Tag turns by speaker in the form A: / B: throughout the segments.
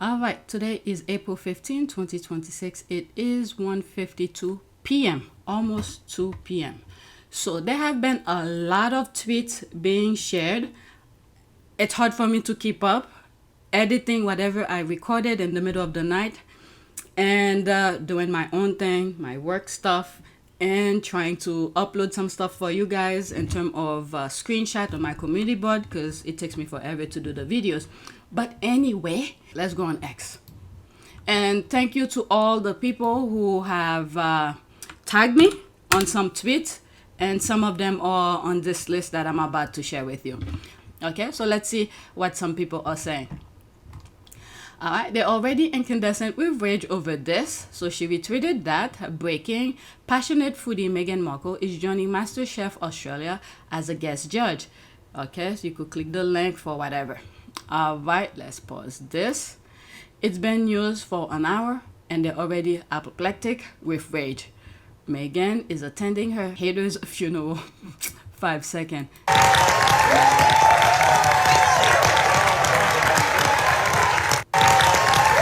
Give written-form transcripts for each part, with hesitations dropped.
A: All right, today is April 15, 2026. It is 1:52 p.m., almost 2 p.m. So there have been a lot of tweets being shared. It's hard for me to keep up editing whatever I recorded in the middle of the night and doing my own thing, my work stuff, and trying to upload some stuff for you guys in terms of screenshot on my community board because it takes me forever to do the videos. But anyway, let's go on X. And thank you to all the people who have tagged me on some tweets, and some of them are on this list that I'm about to share with you. Okay, so let's see what some people are saying. All right, they're already incandescent with rage over this. So she retweeted that. Breaking: passionate foodie Meghan Markle is joining MasterChef Australia as a guest judge. Okay, so you could click the link for whatever. All right, let's pause this. It's been used for an hour and they're already apoplectic with rage. Meghan is attending her haters' funeral. 5 seconds.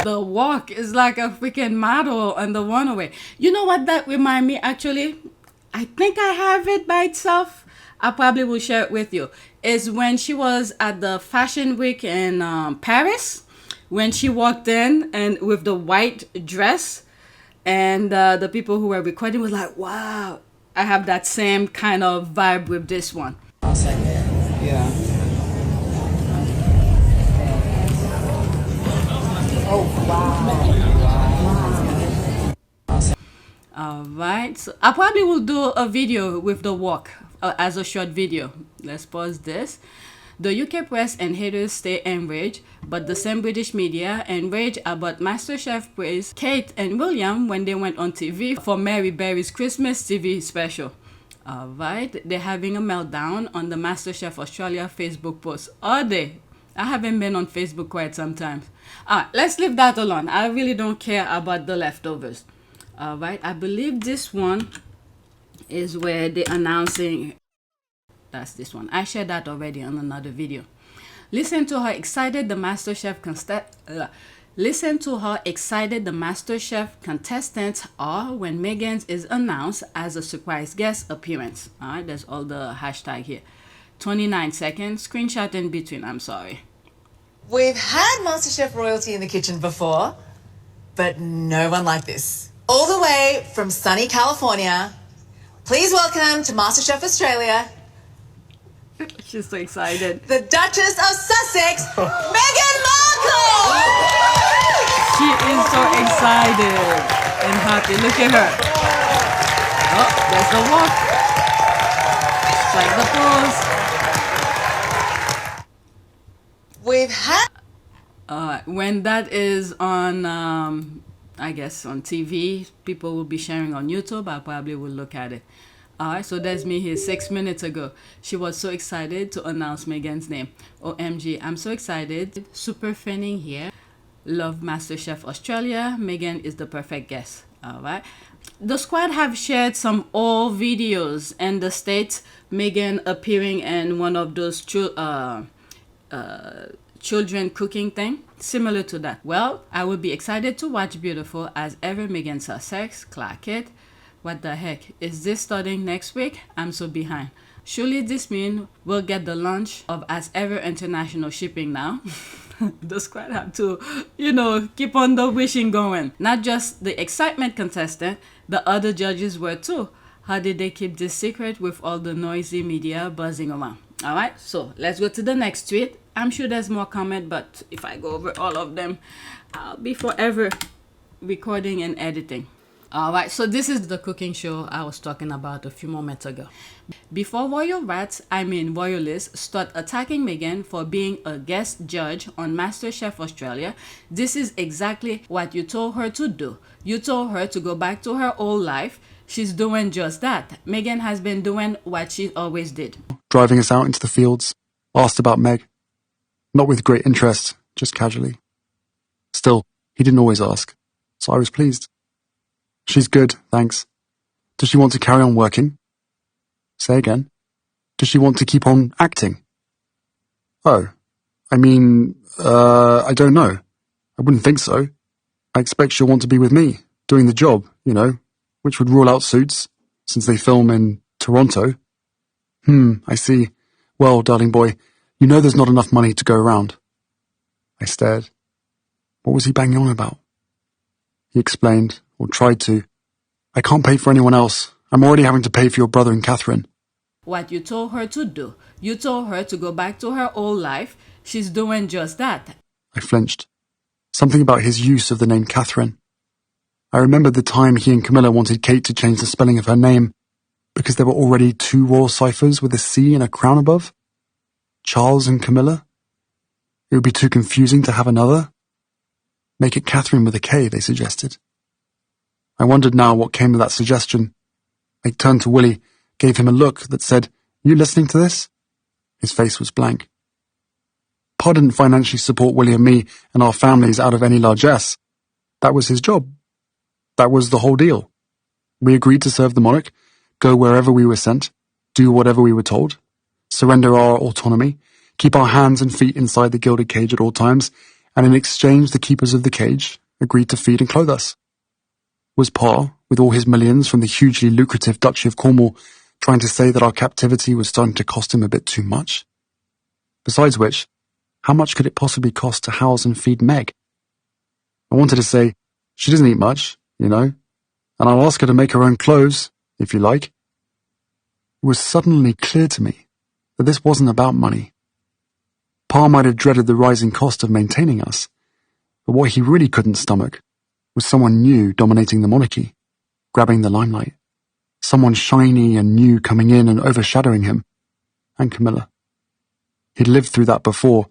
A: The walk is like a freaking model on the runaway. You know what that remind me actually? I think I have it by itself. I probably will share it with you. Is when she was at the fashion week in Paris, when she walked in and with the white dress, and the people who were recording was like, wow, I have that same kind of vibe with this one. Yeah.
B: Oh, wow.
A: All right, so I probably will do a video with the walk as a short video. Let's pause this. The UK press and haters stay enraged, but the same British media enraged about MasterChef praise Kate and William when they went on TV for Mary Berry's Christmas TV special. All right, they're having a meltdown on the MasterChef Australia Facebook post. Are they? I haven't been on Facebook quite some time. Let's leave that alone. I really don't care about the leftovers. All right, I believe this one is where they're announcing. That's this one. I shared that already on another video. Listen to how excited the MasterChef contestants are when Meghan is announced as a surprise guest appearance. All right, there's all the hashtag here. 29 seconds. Screenshot in between. I'm sorry.
B: We've had MasterChef royalty in the kitchen before, but no one like this. All the way from sunny California, please welcome to MasterChef Australia,
A: She's so excited.
B: the Duchess of Sussex, Meghan Markle!
A: She is so excited and happy. Look at her. Oh, there's the walk. Strike the pose.
B: We've had...
A: When that is on, I guess on TV, people will be sharing on YouTube. I probably will look at it. Alright, so there's me here 6 minutes ago. She was so excited to announce Meghan's name. OMG, I'm so excited. Super fanning here. Love MasterChef Australia. Meghan is the perfect guest. Alright. The squad have shared some old videos in the States. Meghan appearing in one of those children cooking thing. Similar to that. Well, I will be excited to watch beautiful as ever Meghan Sussex. Clark it. What the heck? Is this starting next week? I'm so behind. Surely this means we'll get the launch of As Ever International shipping now. The squad have to, keep on the wishing going. Not just the excitement contestant, the other judges were too. How did they keep this secret with all the noisy media buzzing around? All right, so let's go to the next tweet. I'm sure there's more comment, but if I go over all of them, I'll be forever recording and editing. All right, so this is the cooking show I was talking about a few moments ago. Before royalists start attacking Meghan for being a guest judge on MasterChef Australia, this is exactly what you told her to do. You told her to go back to her old life. She's doing just that. Meghan has been doing what she always did.
C: Driving us out into the fields, asked about Meg. Not with great interest, just casually. Still, he didn't always ask, so I was pleased. She's good, thanks. Does she want to carry on working? Say again. Does she want to keep on acting? Oh, I don't know. I wouldn't think so. I expect she'll want to be with me, doing the job, you know, which would rule out Suits, since they film in Toronto. I see. Well, darling boy, you know there's not enough money to go around. I stared. What was he banging on about? He explained, or tried to. I can't pay for anyone else. I'm already having to pay for your brother and Catherine.
A: What you told her to do. You told her to go back to her old life. She's doing just that.
C: I flinched. Something about his use of the name Catherine. I remembered the time he and Camilla wanted Kate to change the spelling of her name because there were already 2 royal ciphers with a C and a crown above. Charles and Camilla? It would be too confusing to have another. Make it Catherine with a K, they suggested. I wondered now what came of that suggestion. I turned to Willie, gave him a look that said, "You listening to this?" His face was blank. Pa didn't financially support Willie and me and our families out of any largesse. That was his job. That was the whole deal. We agreed to serve the monarch, go wherever we were sent, do whatever we were told, surrender our autonomy, keep our hands and feet inside the gilded cage at all times, and in exchange the keepers of the cage agreed to feed and clothe us. Was Pa, with all his millions from the hugely lucrative Duchy of Cornwall, trying to say that our captivity was starting to cost him a bit too much? Besides which, how much could it possibly cost to house and feed Meg? I wanted to say, she doesn't eat much, you know, and I'll ask her to make her own clothes, if you like. It was suddenly clear to me that this wasn't about money. Pa might have dreaded the rising cost of maintaining us, but what he really couldn't stomach was someone new dominating the monarchy, grabbing the limelight. Someone shiny and new coming in and overshadowing him, and Camilla. He'd lived through that before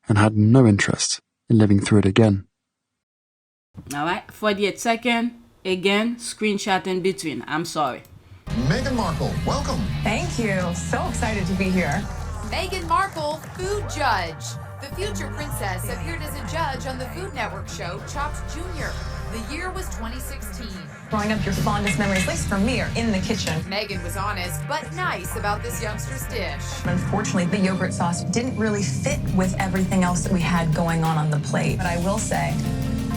C: and had no interest in living through it again.
A: Alright, 48 seconds. Again, screenshot in between. I'm sorry.
D: Meghan Markle, welcome.
E: Thank you. So excited to be here.
F: Meghan Markle, food judge. The future princess appeared as a judge on the Food Network show Chopped Jr. The year was 2016.
E: Growing up, your fondest memories, at least for me, are in the kitchen.
F: Meghan was honest but nice about this youngster's dish.
E: Unfortunately, the yogurt sauce didn't really fit with everything else that we had going on the plate. But I will say,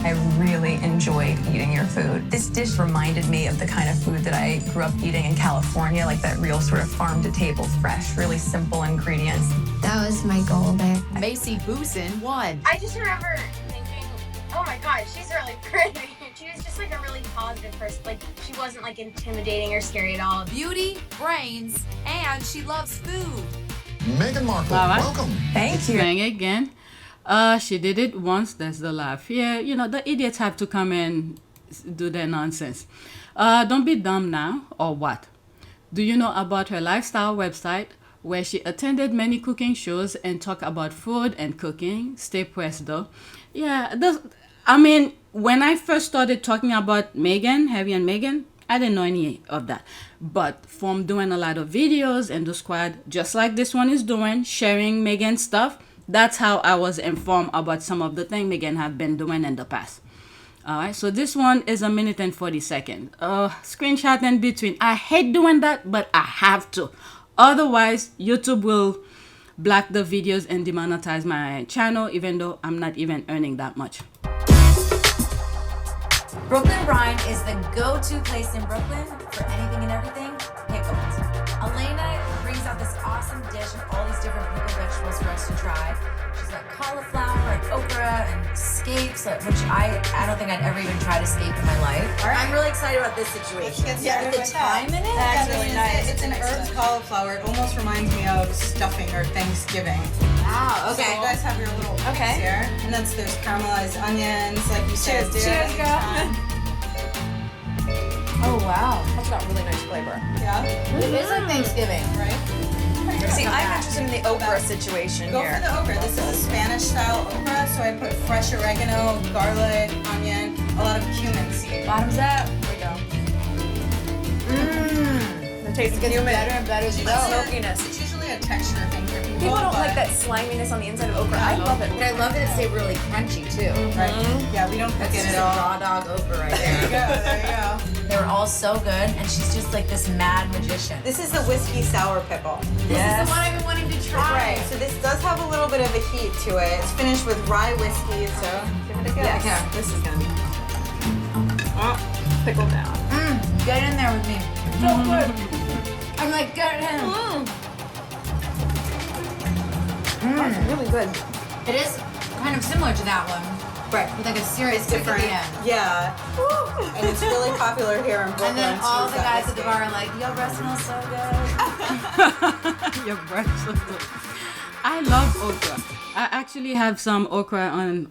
E: I really enjoyed eating your food. This dish reminded me of the kind of food that I grew up eating in California, like that real sort of farm-to-table, fresh, really simple ingredients.
G: That was my goal there.
F: Macy Boosin won.
G: I just remember thinking, oh my God, she's really pretty. She was just like a really positive person. Like, she wasn't like intimidating or scary at all.
F: Beauty, brains, and she loves food.
D: Meghan Markle,
A: All right.
D: welcome.
E: Thank you.
A: Saying again. She did it once, that's the laugh. Yeah, you know, the idiots have to come and do their nonsense. Don't be dumb now, or what? Do you know about her lifestyle website where she attended many cooking shows and talked about food and cooking? Stay pressed though. Yeah, when I first started talking about Meghan, Harry and Meghan, I didn't know any of that. But from doing a lot of videos and the squad, just like this one is doing, sharing Meghan stuff, that's how I was informed about some of the things Meghan have been doing in the past. Alright, so this one is 1 minute and 40 seconds. Screenshot in between. I hate doing that, but I have to. Otherwise, YouTube will block the videos and demonetize my channel, even though I'm not even earning that much.
H: Brooklyn Brine is the go-to place in Brooklyn for anything and everything pickled. Elena brings out this awesome dish of all these different pickled vegetables for us to try. She's got cauliflower and okra and scapes, which I don't think I'd ever even tried a scape in my life. I'm really excited about this situation.
I: Yeah,
H: With the thyme in it,
I: That's
H: I mean,
I: really nice. It's an herbed cauliflower. It almost reminds me of stuffing or Thanksgiving.
H: Wow,
I: So
H: okay.
I: you guys have your little things here. And then there's caramelized onions, like you said.
H: Cheers, girl. Oh, wow. That's got really nice flavor.
I: Yeah.
H: It is like Thanksgiving.
I: Right?
E: See, I'm interested in the okra situation
I: Go
E: here.
I: for the okra. This is a Spanish style okra, so I put fresh oregano, garlic, onion, a lot of cumin seed.
H: Bottoms up.
E: There we go. The taste gets
H: Better and better as you go.
E: smokiness.
I: It's usually a texture thing for people.
E: People don't
I: but-
E: like that sliminess on the inside of okra. I love it.
H: But I love that it's stayed really crunchy, too.
I: Right. Yeah, we don't cook
H: That's
I: it
H: just
I: at
H: a
I: all.
H: raw dog okra right
I: There you
H: there.
I: go. There you go.
H: They were all so good, and she's just like this mad magician.
I: This is the whiskey sour pickle.
H: This is the one I've been wanting to try.
I: Right. So this does have a little bit of a good heat to it. It's finished with rye whiskey, so give it a go.
B: Yeah, okay. This is gonna be.
I: Pickle down.
B: Get in there with me. So good. I'm like, get in.
I: That's really good.
B: It is kind of similar to that one.
I: Right.
B: With like a serious kick at the end.
I: Yeah. And it's really popular here in Brooklyn.
B: And then all the guys at the bar are like, your breath smells so good.
A: Your breath so good. I love okra. I actually have some okra on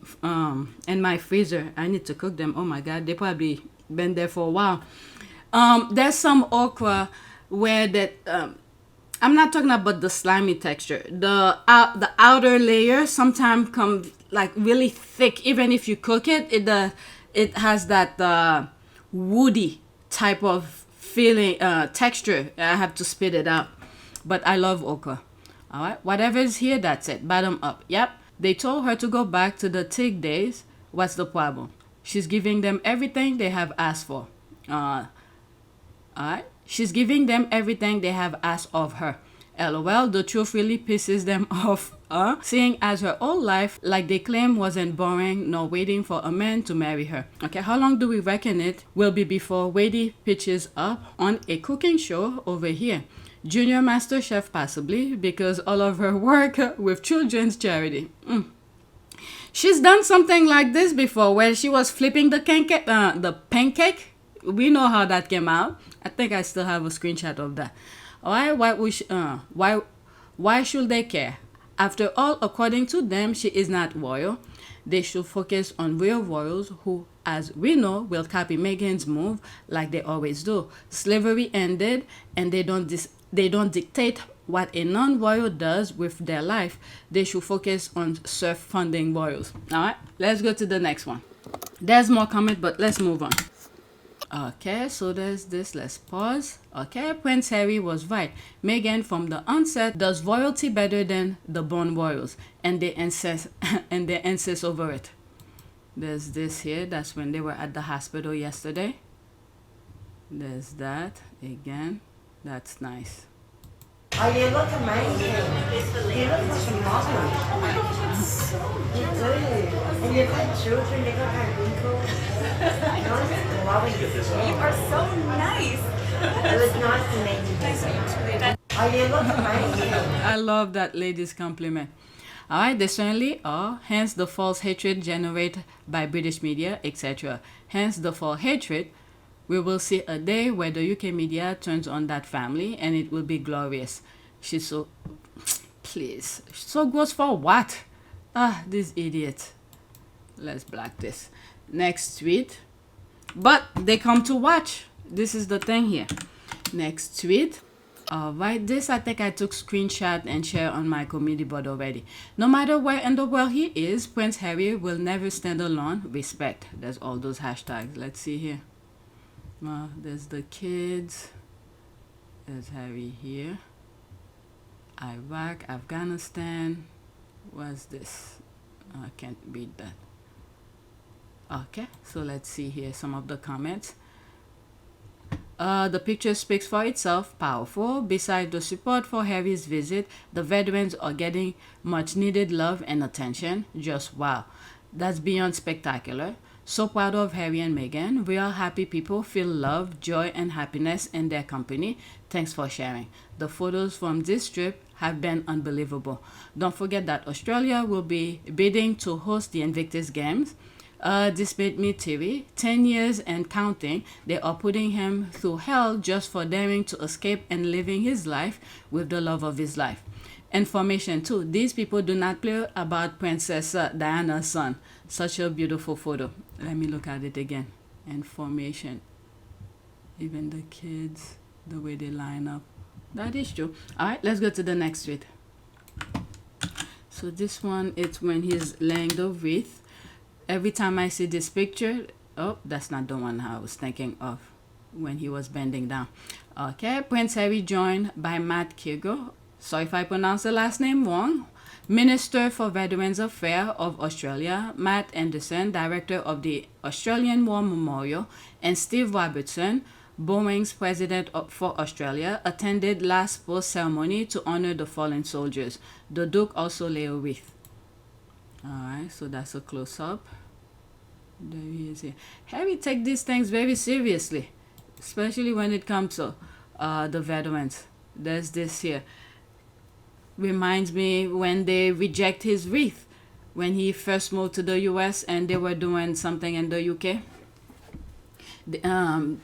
A: in my freezer. I need to cook them. Oh my god, they probably been there for a while. There's some okra where that I'm not talking about the slimy texture. The outer layer sometimes comes like really thick. Even if you cook it, it has that woody type of feeling texture. I have to spit it out. But I love okra. All right, whatever is here, that's it. Bottom up. Yep. They told her to go back to the TIG days. What's the problem? She's giving them everything they have asked for. All right. She's giving them everything they have asked of her. LOL, the truth really pisses them off. Seeing as her whole life, like they claim, wasn't boring nor waiting for a man to marry her. Okay, how long do we reckon it will be before Wadey pitches up on a cooking show over here? Junior MasterChef possibly, because all of her work with children's charity. She's done something like this before where she was flipping the pancake. We know how that came out. I think I still have a screenshot of that. Why should they care? After all, according to them, she is not royal. They should focus on real royals who, as we know, will copy Meghan's move like they always do. Slavery ended, and they don't dictate what a non-royal does with their life. They should focus on self-funding royals. All right, let's go to the next one. There's more comment, but let's move on. Okay, so there's this. Let's pause. Okay, Prince Harry was right. Meghan from the onset does royalty better than the born royals, and they insist over it. There's this here. That's when they were at the hospital yesterday. There's that again. That's nice.
J: Oh, you look amazing. You look like a model. Oh my gosh, you do. And you've had children, they got hair wrinkles. Nice, loving.
E: You are so nice.
J: It was nice to meet you. Oh, you look amazing.
A: I love that lady's compliment. All right, they certainly are. Hence the false hatred generated by British media, etc. Hence the false hatred. We will see a day where the UK media turns on that family and it will be glorious. She's so... Please. So gross for what? This idiot. Let's block this. Next tweet. But they come to watch. This is the thing here. Next tweet. Alright, this I think I took screenshot and share on my community board already. No matter where in the world he is, Prince Harry will never stand alone. Respect. There's all those hashtags. Let's see here. There's the kids. There's Harry here. Iraq, Afghanistan. What's this? I can't read that. Okay, so let's see here some of the comments. The picture speaks for itself. Powerful. Besides the support for Harry's visit, the veterans are getting much needed love and attention. Just wow. That's beyond spectacular. So proud of Harry and Meghan. Real happy people feel love, joy, and happiness in their company. Thanks for sharing. The photos from this trip have been unbelievable. Don't forget that Australia will be bidding to host the Invictus Games. This made me teary. 10 years and counting. They are putting him through hell just for daring to escape and living his life with the love of his life. Information too. These people do not play about Princess Diana's son. Such a beautiful photo. Let me look at it again. Information. Even the kids, the way they line up. That is true. All right, let's go to the next tweet. So this one, it's when he's laying the wreath. Every time I see this picture, oh, that's not the one I was thinking of when he was bending down. Okay, Prince Harry joined by Matt Keogh. Sorry if I pronounce the last name wrong. Minister for Veterans Affairs of Australia, Matt Anderson, Director of the Australian War Memorial, and Steve Robertson, Boeing's President for Australia, attended last post ceremony to honor the fallen soldiers. The Duke also lay a wreath. All right, so that's a close-up. There he is here. Harry take these things very seriously, especially when it comes to the veterans. There's this here. Reminds me when they reject his wreath when he first moved to the US and they were doing something in the UK.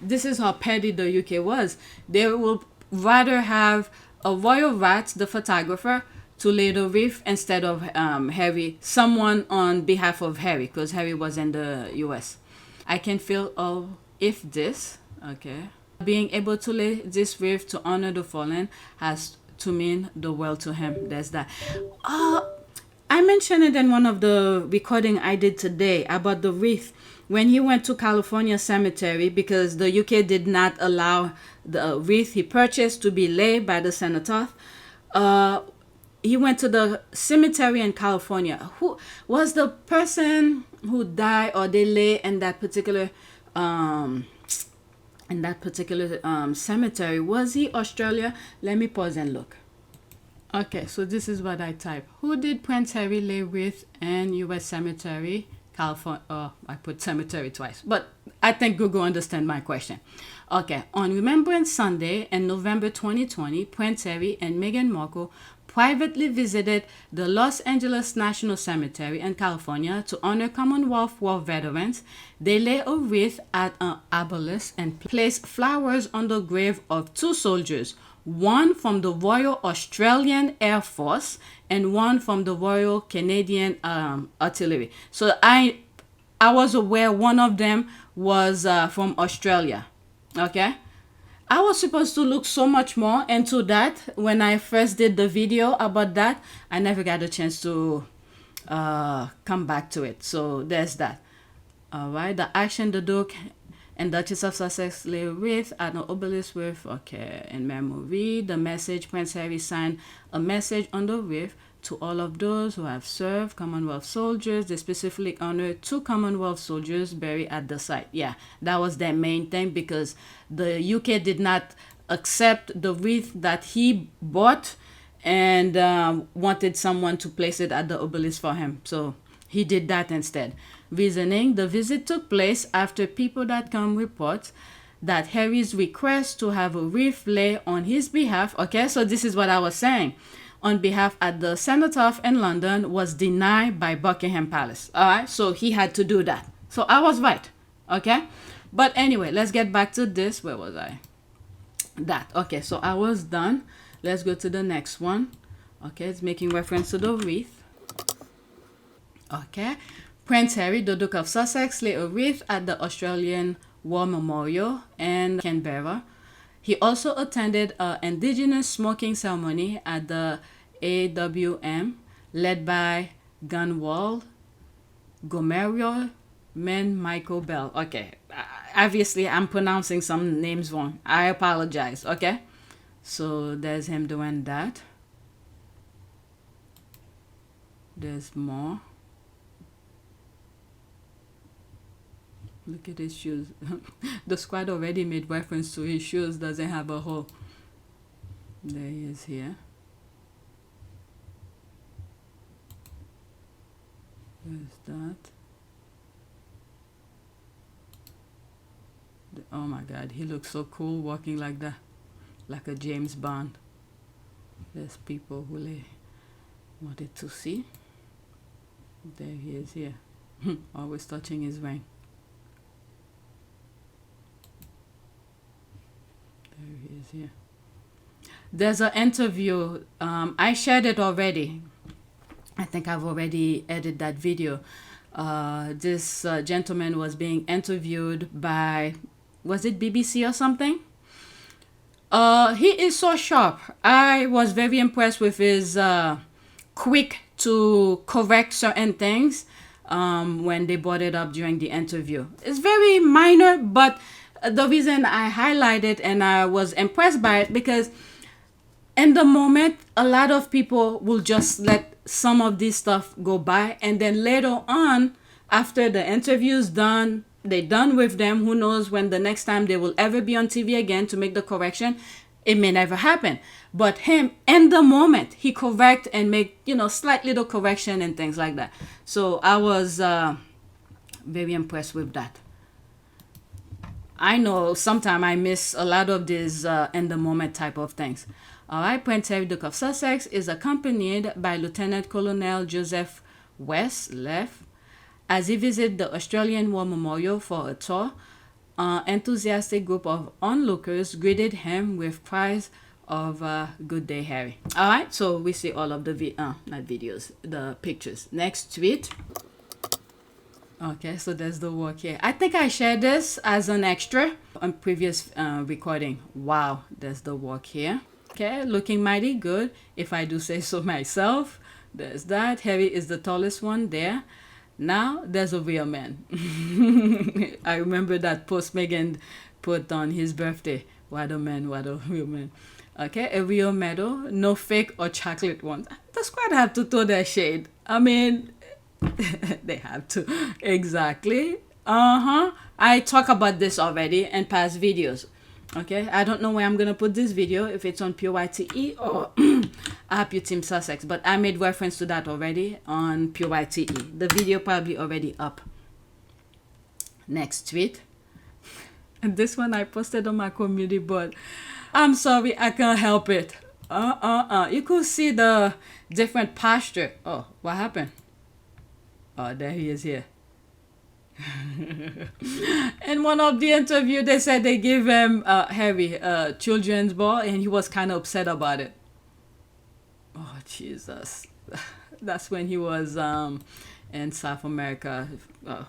A: This is how petty the UK was. They would rather have a royal rat, the photographer, to lay the wreath instead of Harry, someone on behalf of Harry, because Harry was in the US. I can feel, if this, okay, being able to lay this wreath to honor the fallen has to mean the world to him. There's that. I mentioned it in one of the recording I did today about the wreath. When he went to California cemetery, because the UK did not allow the wreath he purchased to be laid by the cenotaph, he went to the cemetery in California. Who was the person who died or they lay in that particular cemetery? Was he Australia? Let me pause and look. Okay, so this is what I type. Who did Prince Harry lay with in US cemetery, California? Oh, I put cemetery twice, but I think Google understand my question. Okay, on Remembrance Sunday in November 2020, Prince Harry and Meghan Markle privately visited the Los Angeles National Cemetery in California to honor Commonwealth War veterans. They lay a wreath at an obelisk and placed flowers on the grave of two soldiers, one from the Royal Australian Air Force and one from the Royal Canadian Artillery. So I was aware one of them was from Australia. Okay, I was supposed to look so much more into that when I first did the video about that. I never got a chance to come back to it. So there's that. All right, the action the Duke and Duchess of Sussex lay wreath at an obelisk with, okay, in memory. The message, Prince Harry signed a message on the wreath to all of those who have served Commonwealth soldiers. They specifically honored two Commonwealth soldiers buried at the site. Yeah, that was their main thing, because the UK did not accept the wreath that he bought and wanted someone to place it at the obelisk for him. So he did that instead. Reasoning, the visit took place after People.com reports that Harry's request to have a wreath lay on his behalf, okay, so this is what I was saying, on behalf at the cenotaph in London was denied by Buckingham Palace. All right, so he had to do that. So I was right, okay? But anyway, let's get back to this. Where was I? That. Okay, so I was done. Let's go to the next one. Okay, it's making reference to the wreath. Okay. Prince Harry, the Duke of Sussex, laid a wreath at the Australian War Memorial in Canberra. He also attended an Indigenous smoking ceremony at the AWM, led by Gunwald Gomeroi Men Michael Bell. Okay, obviously I'm pronouncing some names wrong. I apologize, okay? So there's him doing that. There's more. Look at his shoes. The squad already made reference to his shoes doesn't have a hole. There he is here. There's that. Oh my God, he looks so cool walking like that. Like a James Bond. There's people who they wanted to see. There he is here. Always touching his ring. There he is here. There's an interview. I shared it already. I think I've already edited that video. This gentleman was being interviewed by, was it BBC or something? He is so sharp. I was very impressed with his quick to correct certain things when they brought it up during the interview. It's very minor, but the reason I highlighted and I was impressed by it, because in the moment, a lot of people will just let some of this stuff go by, and then later on, after the interview's done, they're done with them, who knows when the next time they will ever be on TV again to make the correction, it may never happen. But him, in the moment, he correct and make, slight little correction and things like that. So I was very impressed with that. I know sometimes I miss a lot of these in the moment type of things. All right, Prince Harry, Duke of Sussex, is accompanied by Lieutenant Colonel Joseph Westleff as he visited the Australian War Memorial for a tour. An enthusiastic group of onlookers greeted him with cries of "Good day, Harry." All right, so we see all of the not videos, the pictures. Next tweet. Okay, so there's the work here. I think I shared this as an extra on previous recording. Wow, there's the work here. Okay, looking mighty good, if I do say so myself. There's that. Harry is the tallest one there. Now, there's a real man. I remember that post Meghan put on his birthday. What a man, what a real man. Okay, a real medal, no fake or chocolate ones. The squad have to throw their shade. I mean, they have to. Exactly. I talk about this already in past videos. Okay, I don't know where I'm gonna put this video, if it's on PYTE or App Your Team Sussex, but I made reference to that already on PYTE. The video probably already up. Next tweet. And this one I posted on my community board. I'm sorry, I can't help it. You could see the different posture. Oh, what happened? Oh, there he is here. In one of the interview, they said they gave him Harry a children's ball, and he was kind of upset about it. Oh, Jesus. That's when he was in South America.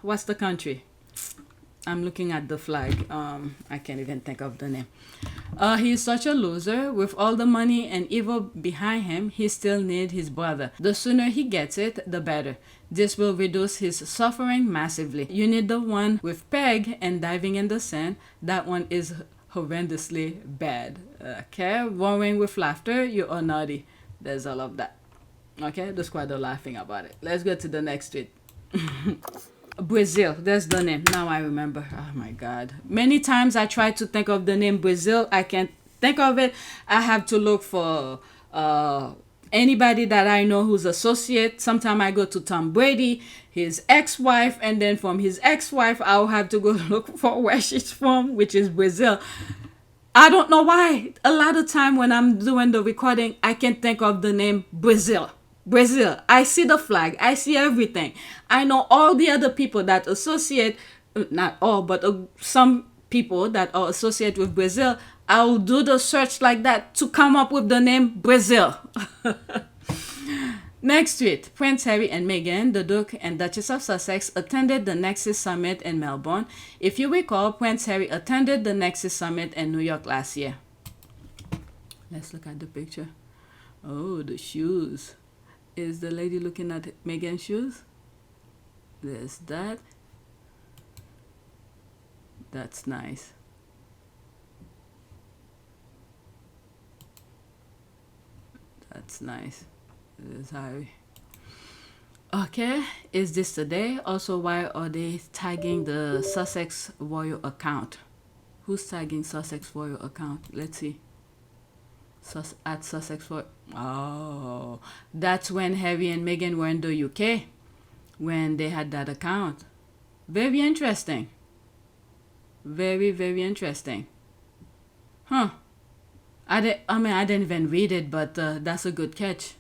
A: What's the country? I'm looking at the flag. I can't even think of the name. He's such a loser. With all the money and evil behind him, he still needs his brother. The sooner he gets it, the better. This will reduce his suffering massively. You need the one with Peg and diving in the sand. That one is horrendously bad. Okay, roaring with laughter, you are naughty. There's all of that. Okay, the squad are laughing about it. Let's go to the next tweet. Brazil, there's the name. Now I remember. Oh my God. Many times I try to think of the name Brazil. I can't think of it. I have to look for anybody that I know who's associate. Sometimes I go to Tom Brady, his ex-wife, and then from his ex-wife, I'll have to go look for where she's from, which is Brazil. I don't know why. A lot of time when I'm doing the recording, I can think of the name Brazil. Brazil. I see the flag. I see everything. I know all the other people that associate, not all, but some people that are associated with Brazil. I'll do the search like that to come up with the name Brazil. Next tweet. Prince Harry and Meghan, the Duke and Duchess of Sussex, attended the Nexus Summit in Melbourne. If you recall, Prince Harry attended the Nexus Summit in New York last year. Let's look at the picture. Oh, the shoes. Is the lady looking at Meghan's shoes? There's that. That's nice. That's nice. There's Harry. Okay, is this today? Also, why are they tagging the Sussex Royal account? Who's tagging Sussex Royal account? Let's see. At Sussex Royal. Oh, that's when Harry and Meghan were in the UK, when they had that account. Very interesting. Very, very interesting. Huh. I didn't even read it, but that's a good catch.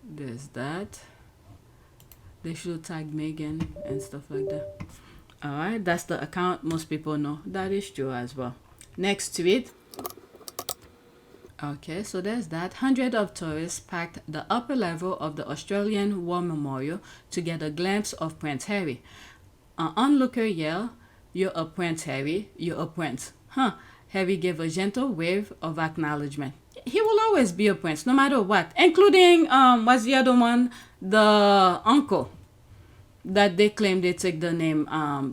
A: There's that. They should tag Meghan and stuff like that. Alright, that's the account most people know. That is true as well. Next tweet. Okay, so there's that. Hundreds of tourists packed the upper level of the Australian War Memorial to get a glimpse of Prince Harry. An onlooker yelled, "You're a Prince, Harry. You're a prince." Huh. Harry gave a gentle wave of acknowledgement. He will always be a prince, no matter what. Including, what's the other one? The uncle. That they claim they took the name,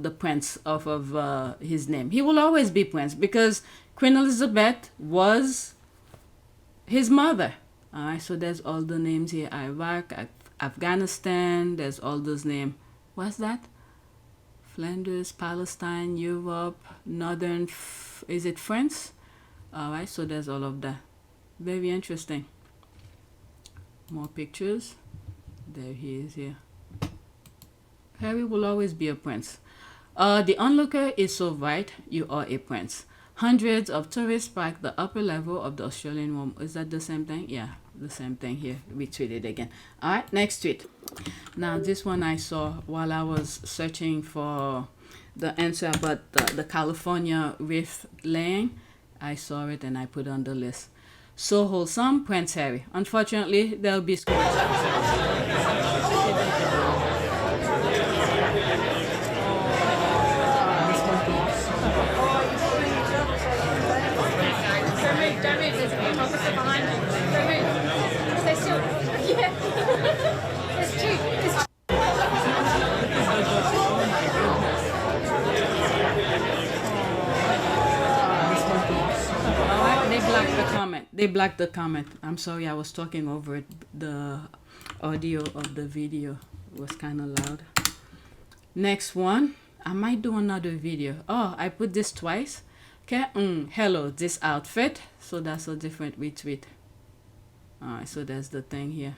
A: the prince off of his name. He will always be prince because Queen Elizabeth was his mother. Alright, so there's all the names here. Iraq, Afghanistan, there's all those names. What's that? Flanders, Palestine, Europe, Northern, is it France? All right, so there's all of that. Very interesting. More pictures. There he is here. Harry will always be a prince. The onlooker is so right, you are a prince. Hundreds of tourists pack the upper level of the Australian War. Is that the same thing? Yeah, the same thing here. We tweet it again. All right, next tweet. Now, this one I saw while I was searching for the answer about the California Wreath laying. I saw it and I put it on the list. So wholesome, Prince Harry. Unfortunately, there'll be They blocked the comment. I'm sorry, I was talking over it. The audio of the video was kind of loud. Next one, I might do another video. Oh, I put this twice. Okay, hello, this outfit. So that's a different retweet. Alright, so that's the thing here.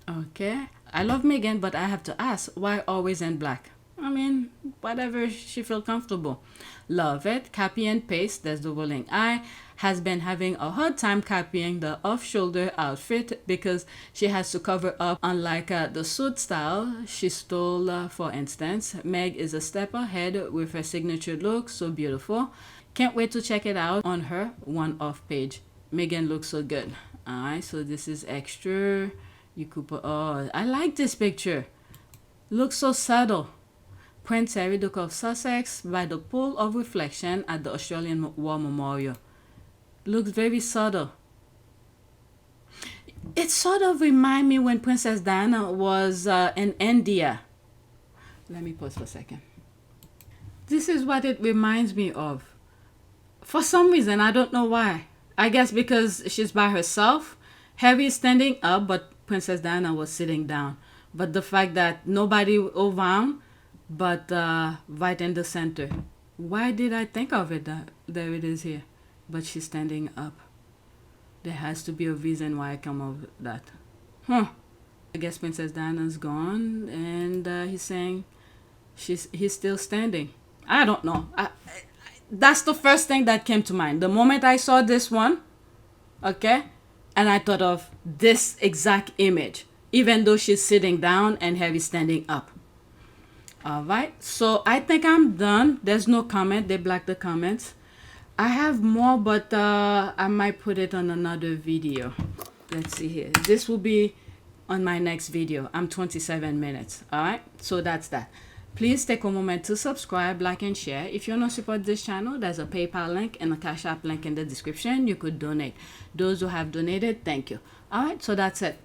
A: Okay, I love Meghan, but I have to ask, why always in black? I mean, whatever she feel comfortable. Love it. Copy and paste. There's the rolling eye. Has been having a hard time copying the off-shoulder outfit because she has to cover up. Unlike the suit style she stole, for instance. Meg is a step ahead with her signature look. So beautiful. Can't wait to check it out on her one-off page. Meghan looks so good. Alright, so this is extra. You could put, oh, I like this picture. Looks so subtle. Prince Harry, Duke of Sussex, by the pool of reflection at the Australian War Memorial. Looks very subtle. It sort of reminds me when Princess Diana was in India. Let me pause for a second. This is what it reminds me of. For some reason, I don't know why. I guess because she's by herself. Harry is standing up, but Princess Diana was sitting down. But the fact that nobody around, but right in the center. Why did I think of it? There it is here. But she's standing up. There has to be a reason why I come up with that. I guess Princess Diana's gone, and he's saying he's still standing. I don't know. That's the first thing that came to mind. The moment I saw this one, okay, and I thought of this exact image, even though she's sitting down and Harry's standing up. All right, so I think I'm done. There's no comment. They blocked the comments. I have more, but I might put it on another video. Let's see here. This will be on my next video. I'm 27 minutes. All right, so that's that. Please take a moment to subscribe, like, and share. If you want to support this channel, there's a PayPal link and a Cash App link in the description. You could donate. Those who have donated, thank you. All right, so that's it.